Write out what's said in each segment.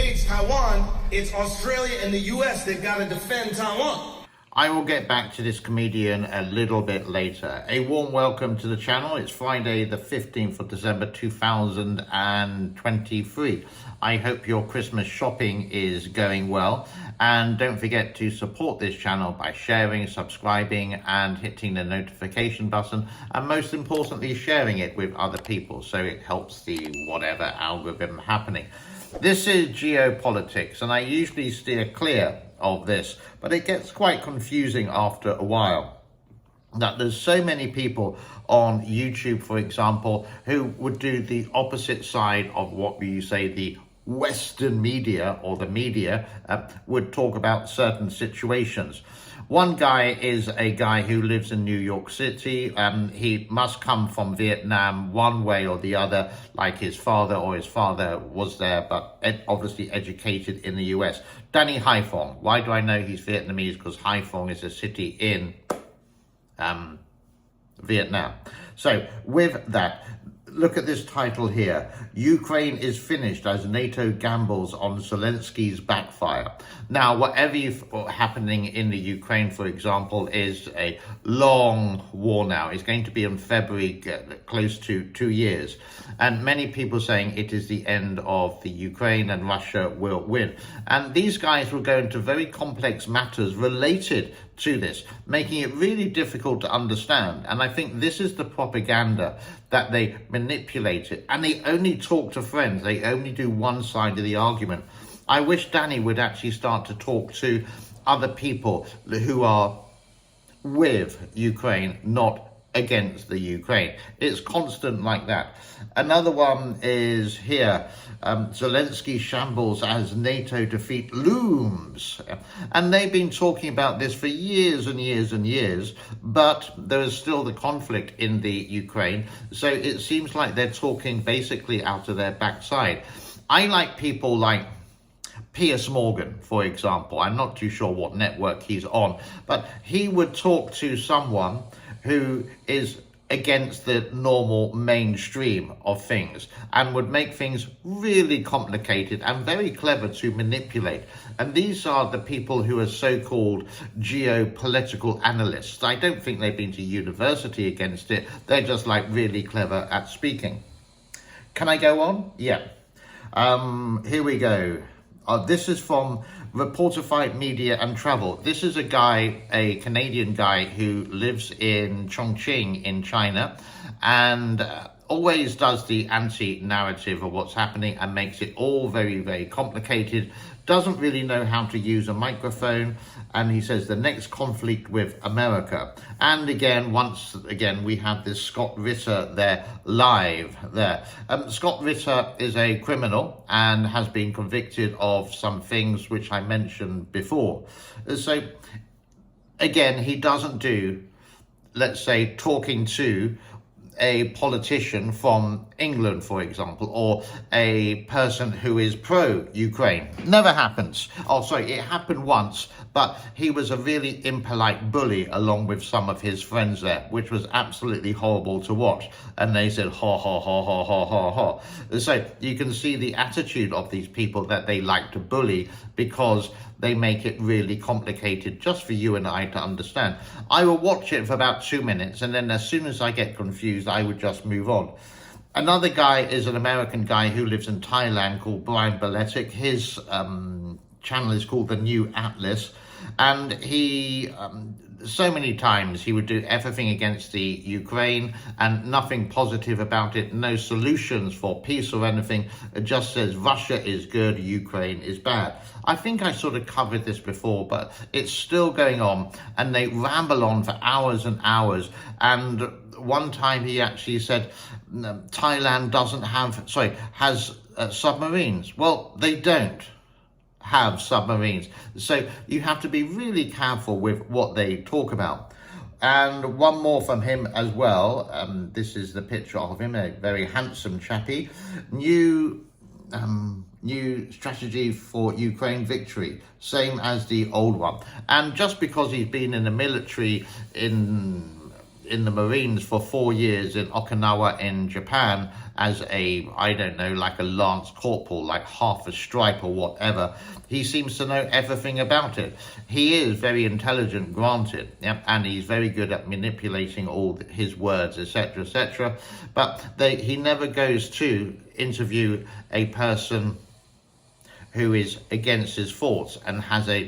invades Taiwan, it's Australia and the US that got to defend Taiwan. I will get back to this comedian a little bit later. A warm welcome to the channel. It's Friday the 15th of December 2023. I hope your Christmas shopping is going well, and don't forget to support this channel by sharing, subscribing and hitting the notification button, and most importantly sharing it with other people so it helps the whatever algorithm happening. This is Geopolitics, and I usually steer clear of this, but it gets quite confusing after a while. That there's so many people on YouTube, for example, who would do the opposite side of what you say the Western media or the media would talk about certain situations. One guy is a guy who lives in New York City. He must come from Vietnam one way or the other, like his father was there, but obviously educated in the US. Danny Haiphong. Why do I know he's Vietnamese? Because Haiphong is a city in Vietnam. So with that, look at this title here. Ukraine is finished as NATO gambles on Zelensky's backfire. Now, whatever happening in the Ukraine, for example, is a long war now. It's going to be in February, close to 2 years. And many people saying it is the end of the Ukraine and Russia will win. And these guys will go into very complex matters related to this, making it really difficult to understand. And I think this is the propaganda that they manipulate it, and they only talk to friends. They only do one side of the argument. I wish Danny would actually start to talk to other people who are with Ukraine, not against the Ukraine. It's constant like that. Another one is here. Zelensky shambles as NATO defeat looms. And they've been talking about this for years and years and years, but there is still the conflict in the Ukraine. So it seems like they're talking basically out of their backside. I like people like Piers Morgan, for example. I'm not too sure what network he's on, but he would talk to someone who is against the normal mainstream of things and would make things really complicated and very clever to manipulate. And these are the people who are so-called geopolitical analysts. I don't think they've been to university against it. They're just like really clever at speaking. Can I go on? Yeah. Here we go. This is from Reportified Media and Travel. This is a guy, a Canadian guy who lives in Chongqing in China, and always does the anti-narrative of what's happening and makes it all very, very complicated. Doesn't really know how to use a microphone, and he says the next conflict with America. And again, once again, we have this Scott Ritter there live there. Scott Ritter is a criminal and has been convicted of some things which I mentioned before. So again, he doesn't do, let's say, talking to a politician from England, for example, or a person who is pro-Ukraine. Never happens. Oh, sorry, it happened once, but he was a really impolite bully along with some of his friends there, which was absolutely horrible to watch. And they said, ha, ha, ha, ha, ha, ha, ha. So you can see the attitude of these people, that they like to bully because they make it really complicated just for you and I to understand. I will watch it for about 2 minutes, and then as soon as I get confused, I would just move on. Another guy is an American guy who lives in Thailand called Brian Beletic. His channel is called The New Atlas, and he so many times he would do everything against the Ukraine and nothing positive about it, no solutions for peace or anything. It just says Russia is good, Ukraine is bad. I think I sort of covered this before, but it's still going on, and they ramble on for hours and hours. And one time he actually said Thailand has submarines. Well, they don't have submarines. So you have to be really careful with what they talk about. And one more from him as well. This is the picture of him, a very handsome chappy. New strategy for Ukraine victory, same as the old one. And just because he's been in the military in in the Marines for 4 years in Okinawa in Japan as I don't know, like a lance corporal, like half a stripe or whatever. He seems to know everything about it. He is very intelligent, granted, yeah, and he's very good at manipulating all his words, etc., etc. But he never goes to interview a person who is against his thoughts and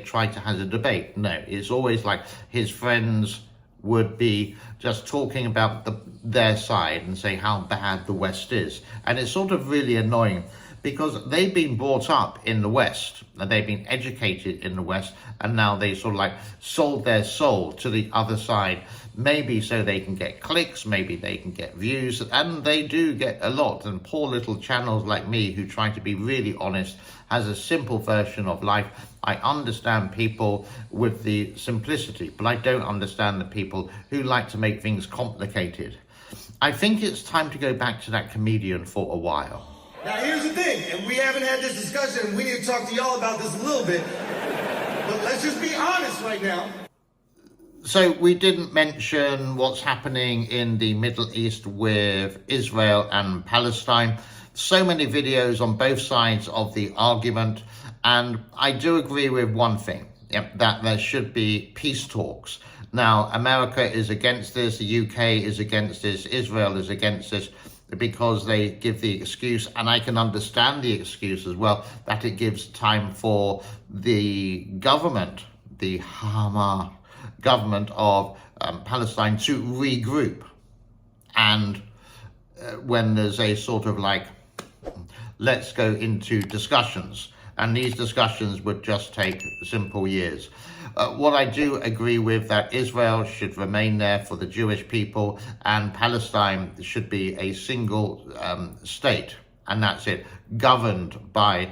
try to have a debate. No, it's always like his friends would be just talking about their side and say how bad the West is. And it's sort of really annoying because they've been brought up in the West and they've been educated in the West, and now they sort of like sold their soul to the other side, maybe so they can get clicks, maybe they can get views, and they do get a lot. And poor little channels like me who try to be really honest, has a simple version of life. I understand people with the simplicity, but I don't understand the people who like to make things complicated. I think it's time to go back to that comedian for a while. Now here's the thing, and we haven't had this discussion, and we need to talk to y'all about this a little bit, but let's just be honest right now. So we didn't mention what's happening in the Middle East with Israel and Palestine. So many videos on both sides of the argument, and I do agree with one thing, that there should be peace talks. Now, America is against this, the UK is against this, Israel is against this, because they give the excuse, and I can understand the excuse as well, that it gives time for the government, the Hamas government of Palestine, to regroup. And when there's a sort of like, let's go into discussions, and these discussions would just take simple years. What I do agree with, that Israel should remain there for the Jewish people, and Palestine should be a single state, and that's it, governed by,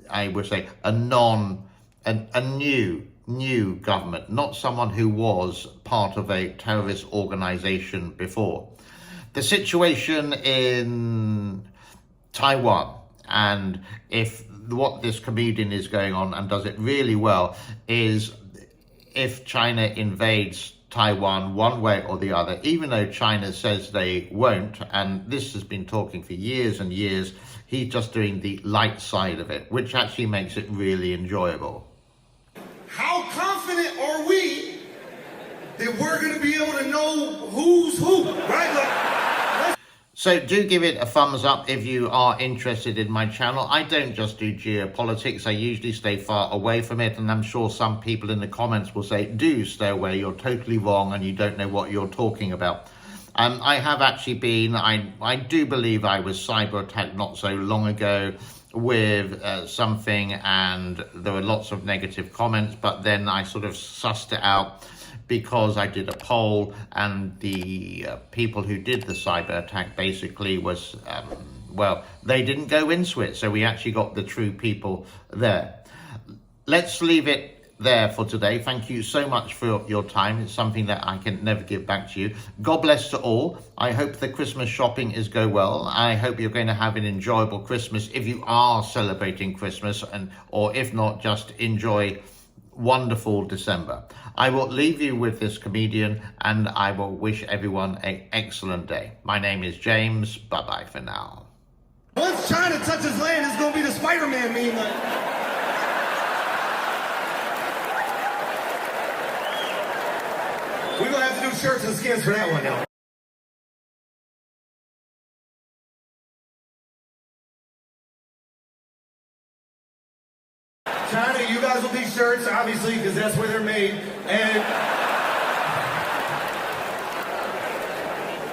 I would say, a new government, not someone who was part of a terrorist organization before. The situation in Taiwan, and if what this comedian is going on and does it really well, is if China invades Taiwan one way or the other, even though China says they won't, and this has been talking for years and years, he's just doing the light side of it, which actually makes it really enjoyable. How confident are we that we're going to be able to know who's who, right? Like, so do give it a thumbs up if you are interested in my channel. I don't just do geopolitics. I usually stay far away from it, and I'm sure some people in the comments will say, do stay away, you're totally wrong and you don't know what you're talking about. I have actually been, I do believe I was cyber attacked not so long ago with something, and there were lots of negative comments, but then I sort of sussed it out because I did a poll, and the people who did the cyber attack basically was, well, they didn't go into it, so we actually got the true people there. Let's leave it there for today. Thank you so much for your time. It's something that I can never give back to you. God bless to all. I hope the Christmas shopping is go well. I hope you're going to have an enjoyable Christmas if you are celebrating Christmas, or if not, just enjoy wonderful December. I will leave you with this comedian, and I will wish everyone an excellent day. My name is James. Bye-bye for now. once China touches land, it's going to be the Spider-Man meme. Like, we're going to have to do shirts and skins for that one, y'all. China, you guys will be shirts, obviously, because that's where they're made. And